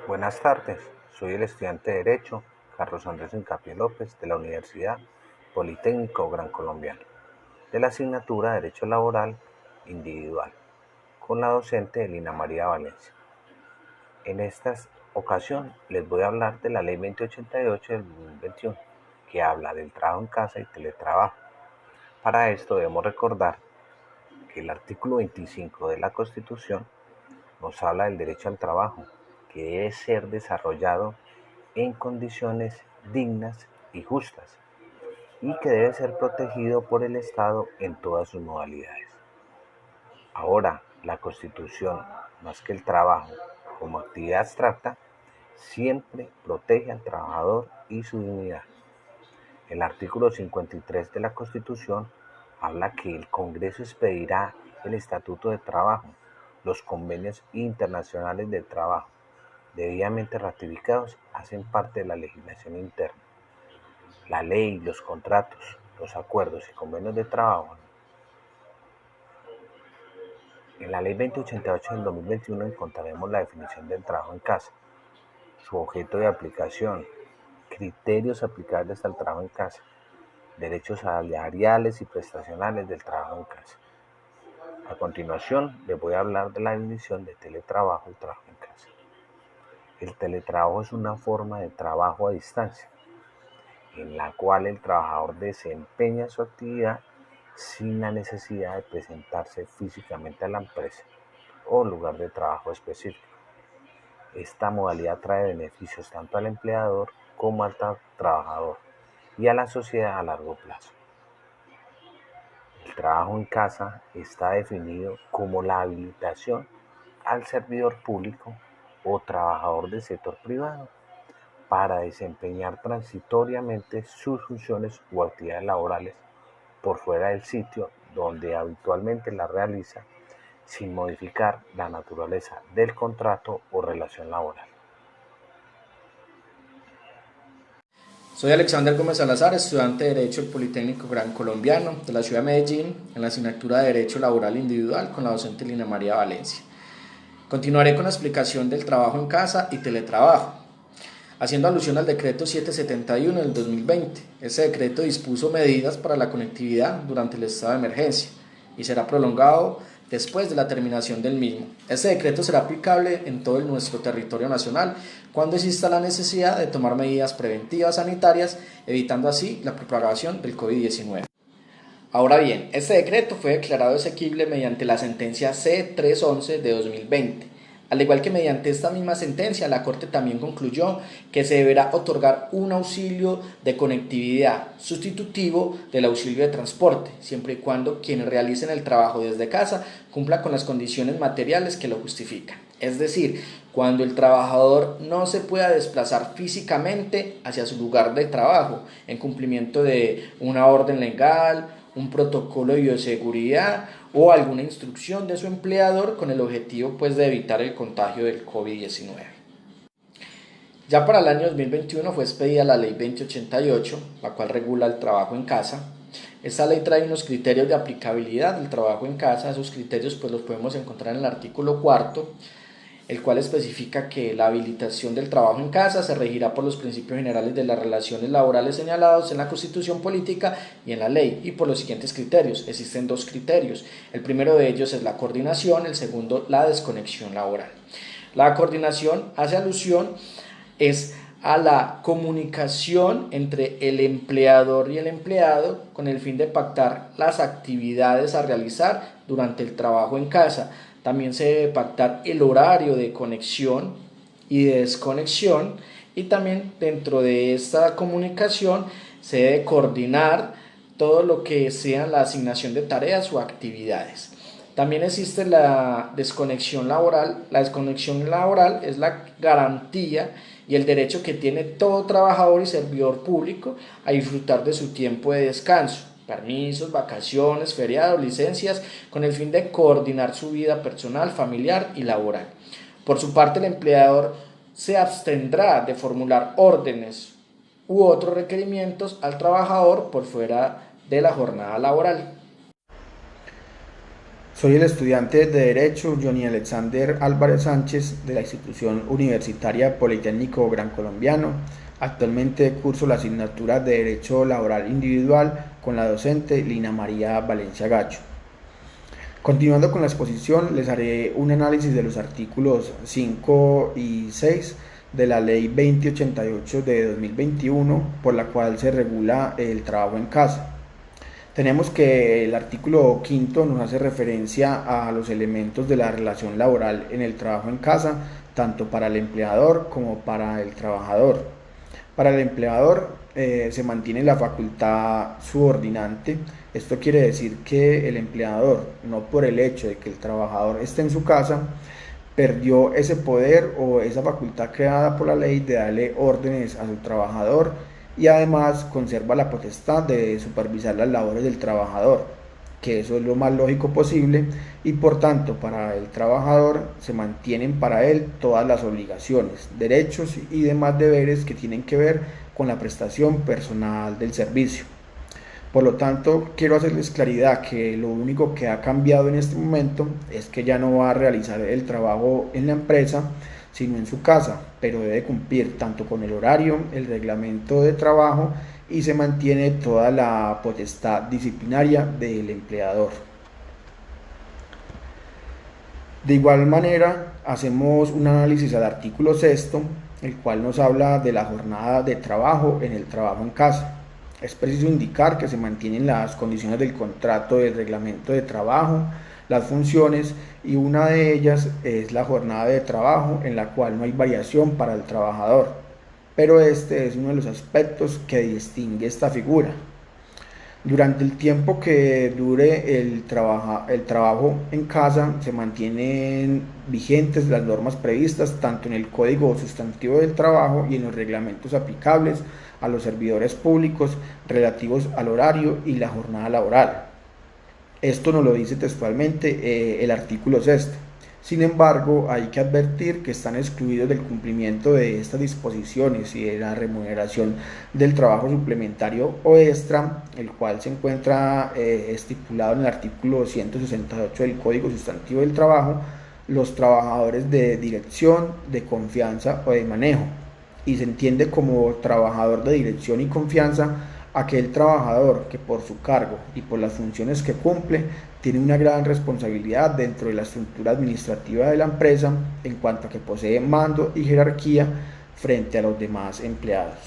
Buenas tardes, soy el estudiante de Derecho Carlos Andrés Hincapié López de la Universidad Politécnico Gran Colombiano, de la asignatura de Derecho Laboral Individual, con la docente Lina María Valencia. En esta ocasión les voy a hablar de la Ley 2088 del 2021, que habla del trabajo en casa y teletrabajo. Para esto debemos recordar que el artículo 25 de la Constitución nos habla del derecho al trabajo, que debe ser desarrollado en condiciones dignas y justas, y que debe ser protegido por el Estado en todas sus modalidades. Ahora, la Constitución, más que el trabajo como actividad abstracta, siempre protege al trabajador y su dignidad. El artículo 53 de la Constitución habla que el Congreso expedirá el Estatuto de Trabajo, los convenios internacionales del trabajo, debidamente ratificados, hacen parte de la legislación interna. La ley, los contratos, los acuerdos y convenios de trabajo. En la Ley 2088 del 2021 encontraremos la definición del trabajo en casa, su objeto de aplicación, criterios aplicables al trabajo en casa, derechos salariales y prestacionales del trabajo en casa. A continuación, les voy a hablar de la definición de teletrabajo y trabajo en casa. El teletrabajo es una forma de trabajo a distancia, en la cual el trabajador desempeña su actividad sin la necesidad de presentarse físicamente a la empresa o lugar de trabajo específico. Esta modalidad trae beneficios tanto al empleador como al trabajador y a la sociedad a largo plazo. El trabajo en casa está definido como la habilitación al servidor público o trabajador del sector privado para desempeñar transitoriamente sus funciones o actividades laborales por fuera del sitio donde habitualmente la realiza, sin modificar la naturaleza del contrato o relación laboral. Soy Alexander Gómez Salazar, estudiante de Derecho del Politécnico Gran Colombiano de la ciudad de Medellín, en la asignatura de Derecho Laboral Individual con la docente Lina María Valencia. Continuaré con la explicación del trabajo en casa y teletrabajo, haciendo alusión al decreto 771 del 2020. Ese decreto dispuso medidas para la conectividad durante el estado de emergencia y será prolongado después de la terminación del mismo. Este decreto será aplicable en todo nuestro territorio nacional cuando exista la necesidad de tomar medidas preventivas sanitarias, evitando así la propagación del COVID-19. Ahora bien, este decreto fue declarado exequible mediante la sentencia C-311 de 2020. Al igual que mediante esta misma sentencia, la Corte también concluyó que se deberá otorgar un auxilio de conectividad sustitutivo del auxilio de transporte, siempre y cuando quienes realicen el trabajo desde casa cumplan con las condiciones materiales que lo justifican. Es decir, cuando el trabajador no se pueda desplazar físicamente hacia su lugar de trabajo en cumplimiento de una orden legal, un protocolo de bioseguridad o alguna instrucción de su empleador con el objetivo de evitar el contagio del COVID-19. Ya para el año 2021 fue expedida la Ley 2088, la cual regula el trabajo en casa. Esta ley trae unos criterios de aplicabilidad del trabajo en casa. Esos criterios los podemos encontrar en el artículo 4, el cual especifica que la habilitación del trabajo en casa se regirá por los principios generales de las relaciones laborales señalados en la Constitución Política y en la ley, y por los siguientes criterios. Existen dos criterios. El primero de ellos es la coordinación, el segundo la desconexión laboral. La coordinación hace alusión a la comunicación entre el empleador y el empleado con el fin de pactar las actividades a realizar durante el trabajo en casa. También se debe pactar el horario de conexión y de desconexión, y también dentro de esta comunicación se debe coordinar todo lo que sea la asignación de tareas o actividades. También existe la desconexión laboral. La desconexión laboral es la garantía y el derecho que tiene todo trabajador y servidor público a disfrutar de su tiempo de descanso, permisos, vacaciones, feriados, licencias, con el fin de coordinar su vida personal, familiar y laboral. Por su parte, el empleador se abstendrá de formular órdenes u otros requerimientos al trabajador por fuera de la jornada laboral. Soy el estudiante de Derecho Johnny Alexander Álvarez Sánchez de la institución universitaria Politécnico Gran Colombiano. Actualmente curso la asignatura de Derecho Laboral Individual con la docente Lina María Valencia Gacho. Continuando con la exposición, les haré un análisis de los artículos 5 y 6 de la Ley 2088 de 2021, por la cual se regula el trabajo en casa. Tenemos que el artículo quinto nos hace referencia a los elementos de la relación laboral en el trabajo en casa, tanto para el empleador como para el trabajador. Para el empleador se mantiene la facultad subordinante. Esto quiere decir que el empleador, no por el hecho de que el trabajador esté en su casa, perdió ese poder o esa facultad creada por la ley de darle órdenes a su trabajador, y además conserva la potestad de supervisar las labores del trabajador, que eso es lo más lógico posible, y por tanto para el trabajador se mantienen para él todas las obligaciones, derechos y demás deberes que tienen que ver con la prestación personal del servicio. Por lo tanto, quiero hacerles claridad que lo único que ha cambiado en este momento es que ya no va a realizar el trabajo en la empresa, sino en su casa, pero debe cumplir tanto con el horario, el reglamento de trabajo, y se mantiene toda la potestad disciplinaria del empleador. De igual manera, hacemos un análisis al artículo sexto, el cual nos habla de la jornada de trabajo en el trabajo en casa. Es preciso indicar que se mantienen las condiciones del contrato del reglamento de trabajo, las funciones, y una de ellas es la jornada de trabajo, en la cual no hay variación para el trabajador. Pero este es uno de los aspectos que distingue esta figura. Durante el tiempo que dure el trabajo en casa, se mantienen vigentes las normas previstas tanto en el Código Sustantivo del Trabajo y en los reglamentos aplicables a los servidores públicos relativos al horario y la jornada laboral. Esto nos lo dice textualmente el artículo sexto. Sin embargo, hay que advertir que están excluidos del cumplimiento de estas disposiciones y de la remuneración del trabajo suplementario o extra, el cual se encuentra estipulado en el artículo 168 del Código Sustantivo del Trabajo, los trabajadores de dirección, de confianza o de manejo. Y se entiende como trabajador de dirección y confianza aquel trabajador que por su cargo y por las funciones que cumple tiene una gran responsabilidad dentro de la estructura administrativa de la empresa en cuanto a que posee mando y jerarquía frente a los demás empleados.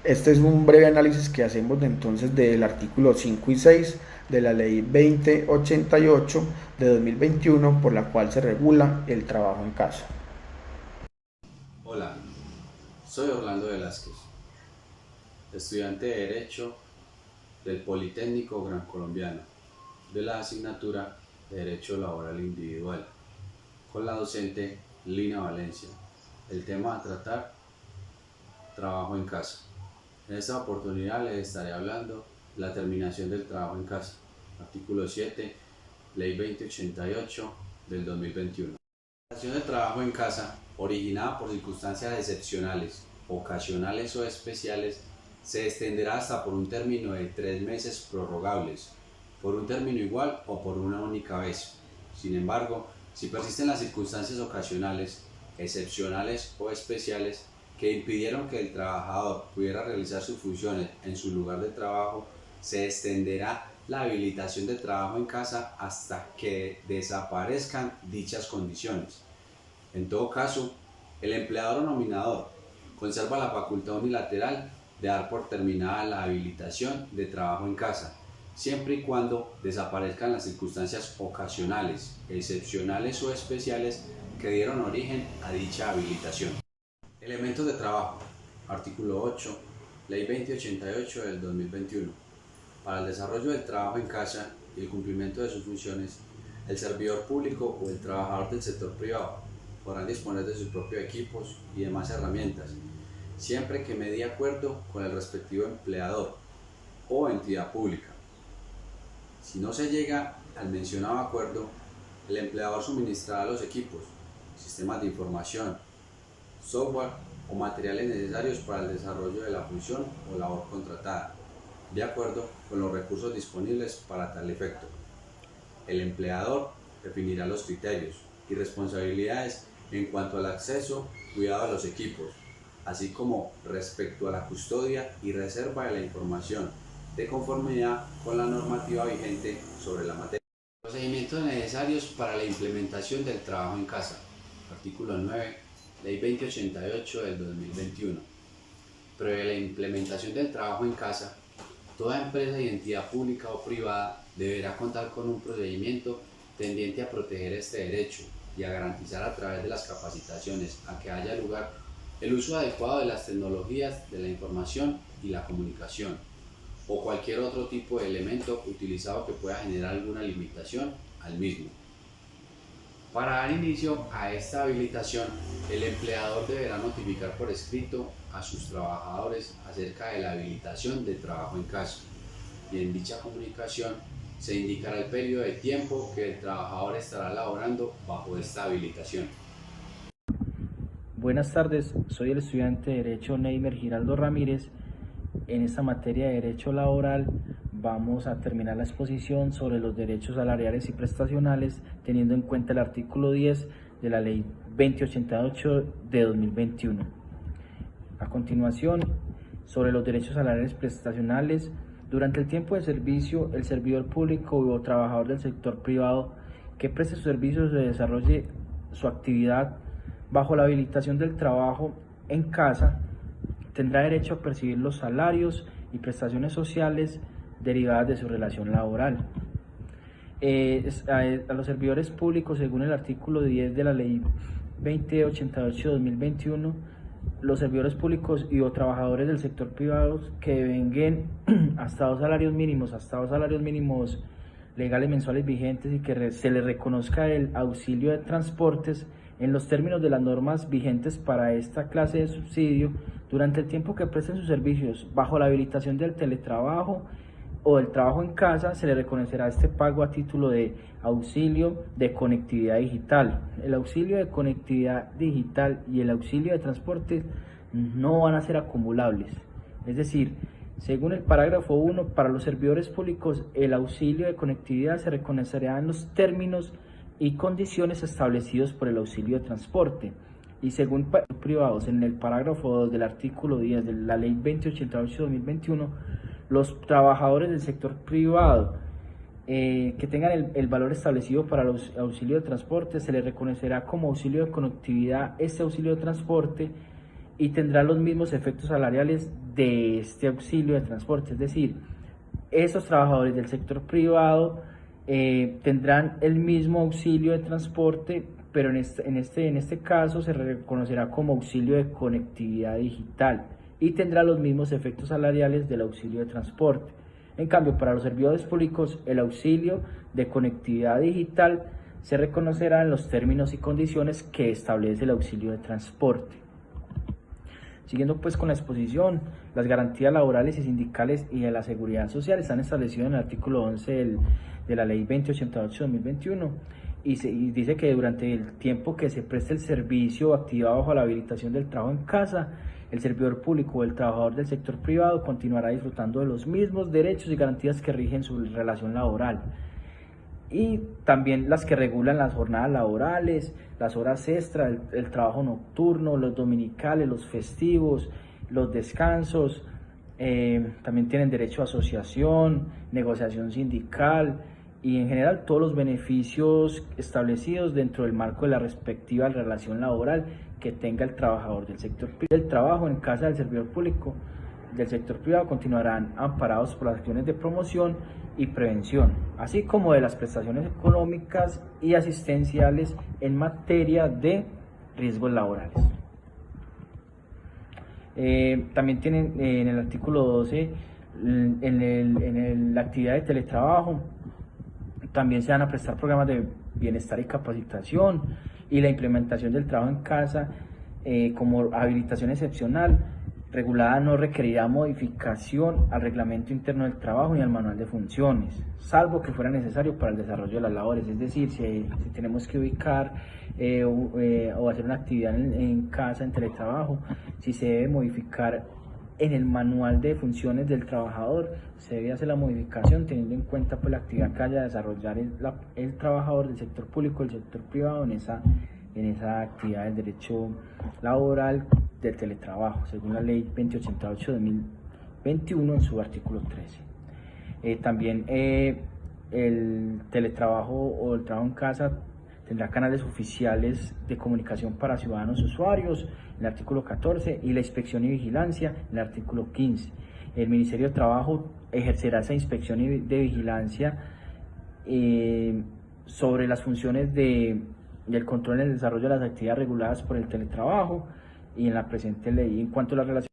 Este es un breve análisis que hacemos entonces del artículo 5 y 6 de la Ley 2088 de 2021, por la cual se regula el trabajo en casa. Hola, soy Orlando Velázquez, estudiante de Derecho del Politécnico Gran Colombiano, de la asignatura de Derecho Laboral Individual, con la docente Lina Valencia. El tema a tratar, trabajo en casa. En esta oportunidad les estaré hablando de la terminación del trabajo en casa, artículo 7, Ley 2088 del 2021. La terminación del trabajo en casa, originada por circunstancias excepcionales, ocasionales o especiales, se extenderá hasta por un término de 3 meses prorrogables, por un término igual o por una única vez. Sin embargo, si persisten las circunstancias ocasionales, excepcionales o especiales que impidieron que el trabajador pudiera realizar sus funciones en su lugar de trabajo, se extenderá la habilitación de trabajo en casa hasta que desaparezcan dichas condiciones. En todo caso, el empleador o nominador conserva la facultad unilateral de dar por terminada la habilitación de trabajo en casa, siempre y cuando desaparezcan las circunstancias ocasionales, excepcionales o especiales que dieron origen a dicha habilitación. Elementos de trabajo. Artículo 8, Ley 2088 del 2021. Para el desarrollo del trabajo en casa y el cumplimiento de sus funciones, el servidor público o el trabajador del sector privado podrán disponer de sus propios equipos y demás herramientas, siempre que medie acuerdo con el respectivo empleador o entidad pública. Si no se llega al mencionado acuerdo, el empleador suministrará los equipos, sistemas de información, software o materiales necesarios para el desarrollo de la función o labor contratada, de acuerdo con los recursos disponibles para tal efecto. El empleador definirá los criterios y responsabilidades en cuanto al acceso, cuidado de los equipos, así como respecto a la custodia y reserva de la información, de conformidad con la normativa vigente sobre la materia. Procedimientos necesarios para la implementación del trabajo en casa. Artículo 9, Ley 2088 del 2021. Previa la implementación del trabajo en casa, toda empresa y entidad pública o privada deberá contar con un procedimiento tendiente a proteger este derecho y a garantizar a través de las capacitaciones a que haya lugar el uso adecuado de las tecnologías de la información y la comunicación o cualquier otro tipo de elemento utilizado que pueda generar alguna limitación al mismo. Para dar inicio a esta habilitación, el empleador deberá notificar por escrito a sus trabajadores acerca de la habilitación de trabajo en casa y en dicha comunicación se indicará el periodo de tiempo que el trabajador estará laborando bajo esta habilitación. Buenas tardes, soy el estudiante de Derecho Neymer Giraldo Ramírez. En esta materia de Derecho Laboral vamos a terminar la exposición sobre los derechos salariales y prestacionales teniendo en cuenta el artículo 10 de la Ley 2088 de 2021. A continuación, sobre los derechos salariales y prestacionales, durante el tiempo de servicio, el servidor público o trabajador del sector privado que preste sus servicios o desarrolle su actividad bajo la habilitación del trabajo en casa tendrá derecho a percibir los salarios y prestaciones sociales derivadas de su relación laboral. A los servidores públicos, según el artículo 10 de la Ley 2088 de 2021, los servidores públicos y o trabajadores del sector privado que devenguen hasta dos salarios mínimos legales mensuales vigentes y que se les reconozca el auxilio de transportes en los términos de las normas vigentes para esta clase de subsidio durante el tiempo que presten sus servicios bajo la habilitación del teletrabajo o del trabajo en casa, se le reconocerá este pago a título de auxilio de conectividad digital. El auxilio de conectividad digital y el auxilio de transporte no van a ser acumulables. Es decir, según el parágrafo 1, para los servidores públicos el auxilio de conectividad se reconocerá en los términos y condiciones establecidos por el auxilio de transporte. Y según privados, en el parágrafo 2 del artículo 10 de la Ley 2088-2021, los trabajadores del sector privado que tengan el valor establecido para el auxilio de transporte, se les reconocerá como auxilio de conectividad este auxilio de transporte y tendrá los mismos efectos salariales de este auxilio de transporte. Es decir, esos trabajadores del sector privado tendrán el mismo auxilio de transporte, pero en este caso se reconocerá como auxilio de conectividad digital y tendrá los mismos efectos salariales del auxilio de transporte. En cambio, para los servidores públicos, el auxilio de conectividad digital se reconocerá en los términos y condiciones que establece el auxilio de transporte. Siguiendo pues con la exposición, las garantías laborales y sindicales y de la seguridad social están establecidas en el artículo 11 de la Ley 2088-2021 y dice que durante el tiempo que se preste el servicio activado bajo la habilitación del trabajo en casa, el servidor público o el trabajador del sector privado continuará disfrutando de los mismos derechos y garantías que rigen su relación laboral y también las que regulan las jornadas laborales, las horas extra, el trabajo nocturno, los dominicales, los festivos, los descansos. También tienen derecho a asociación, negociación sindical y en general todos los beneficios establecidos dentro del marco de la respectiva relación laboral que tenga el trabajador del sector privado. El trabajo en casa del servidor público del sector privado continuarán amparados por las acciones de promoción y prevención, así como de las prestaciones económicas y asistenciales en materia de riesgos laborales. También tienen en el artículo 12, en la actividad de teletrabajo, también se van a prestar programas de bienestar y capacitación y la implementación del trabajo en casa como habilitación excepcional regulada no requerirá modificación al reglamento interno del trabajo ni al manual de funciones, salvo que fuera necesario para el desarrollo de las labores. Es decir, si tenemos que ubicar o hacer una actividad en casa, en teletrabajo, si se debe modificar en el manual de funciones del trabajador se debe hacer la modificación teniendo en cuenta pues, la actividad que haya de desarrollar el trabajador del sector público, del sector privado en esa actividad del derecho laboral del teletrabajo, según la ley 2088-2021 en su artículo 13. También el teletrabajo o el trabajo en casa tendrá canales oficiales de comunicación para ciudadanos usuarios, en el artículo 14, y la inspección y vigilancia, en el artículo 15. El Ministerio de Trabajo ejercerá esa inspección de vigilancia sobre las funciones del control en el desarrollo de las actividades reguladas por el teletrabajo y en la presente ley. En cuanto a la relación